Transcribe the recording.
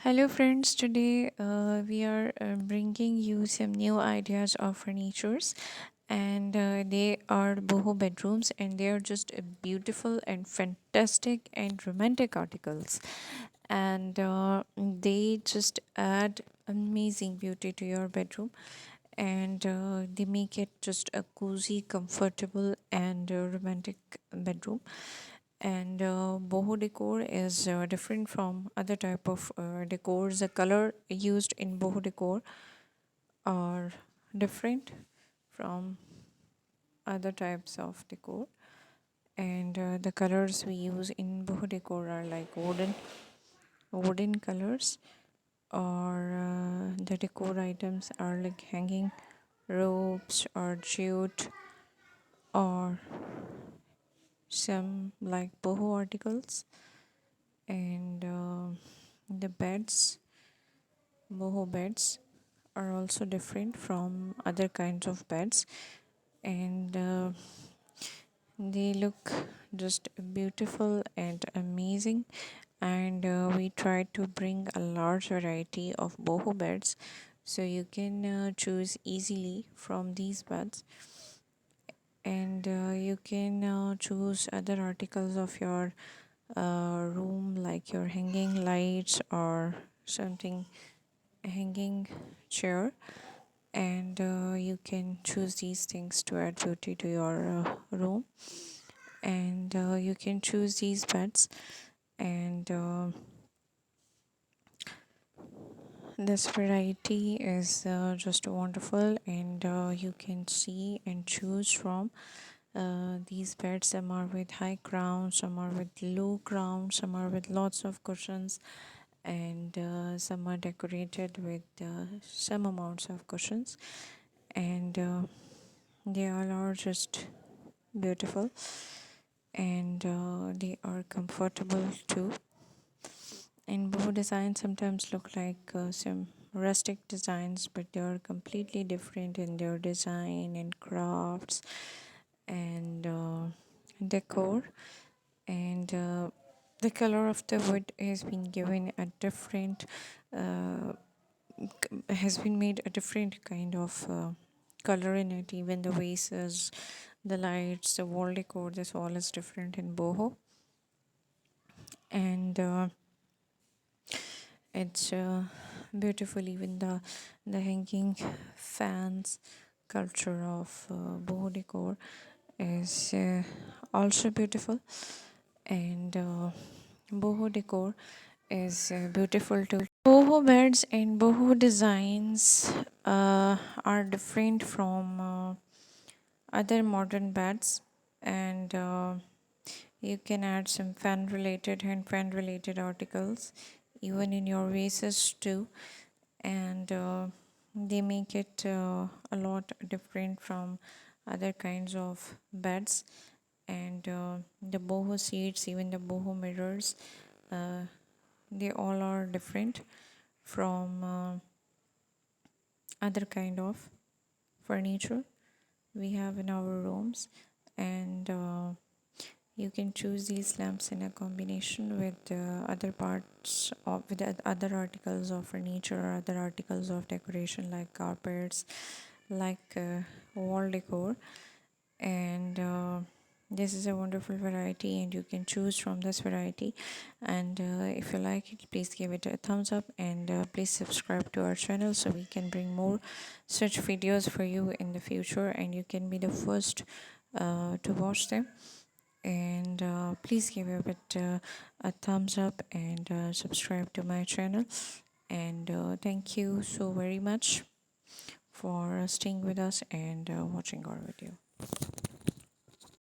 Hello, friends. Today we are bringing you some new ideas of furnitures, and they are boho bedrooms, and they are just beautiful and fantastic and romantic articles, and they just add amazing beauty to your bedroom, and they make it just a cozy, comfortable, and romantic bedroom. And boho decor is different from other type of decors. The color used in boho decor are different from other types of decor, and the colors we use in boho decor are like wooden colors, or the decor items are like hanging ropes or jute, or some like boho articles. And the boho beds are also different from other kinds of beds, and they look just beautiful and amazing. And we try to bring a large variety of boho beds, so you can choose easily from these beds, and you can choose other articles of your room, like your hanging lights or something, hanging chair, and you can choose these things to add beauty to your room. And you can choose these beds, and this variety is just wonderful, and you can see and choose from these beds. Some are with high crown, some are with low crown, some are with lots of cushions, and some are decorated with some amounts of cushions, and they all are just beautiful, and they are comfortable too. And boho designs sometimes look like some rustic designs, but they are completely different in their design and crafts and decor. And the color of the wood has been given a different uh, has been made a different kind of color in it. Even the vases, the lights, the wall decor, this all is different in boho. And it's beautiful. Even the hanging fans culture of boho decor is also beautiful. And boho decor is beautiful too. Boho beds and boho designs are different from other modern beds, and you can add some fan related articles even in your vases too, and they make it a lot different from other kinds of beds. And the boho seats, even the boho mirrors, uh, they all are different from other kind of furniture we have in our rooms. And you can choose these lamps in a combination with other parts of with other articles of furniture or other articles of decoration, like carpets, like wall decor. And this is a wonderful variety, and you can choose from this variety. And if you like it, please give it a thumbs up, and please subscribe to our channel so we can bring more such videos for you in the future, and you can be the first to watch them. And please give it a thumbs up, and subscribe to my channel. And thank you so very much for staying with us and watching our video.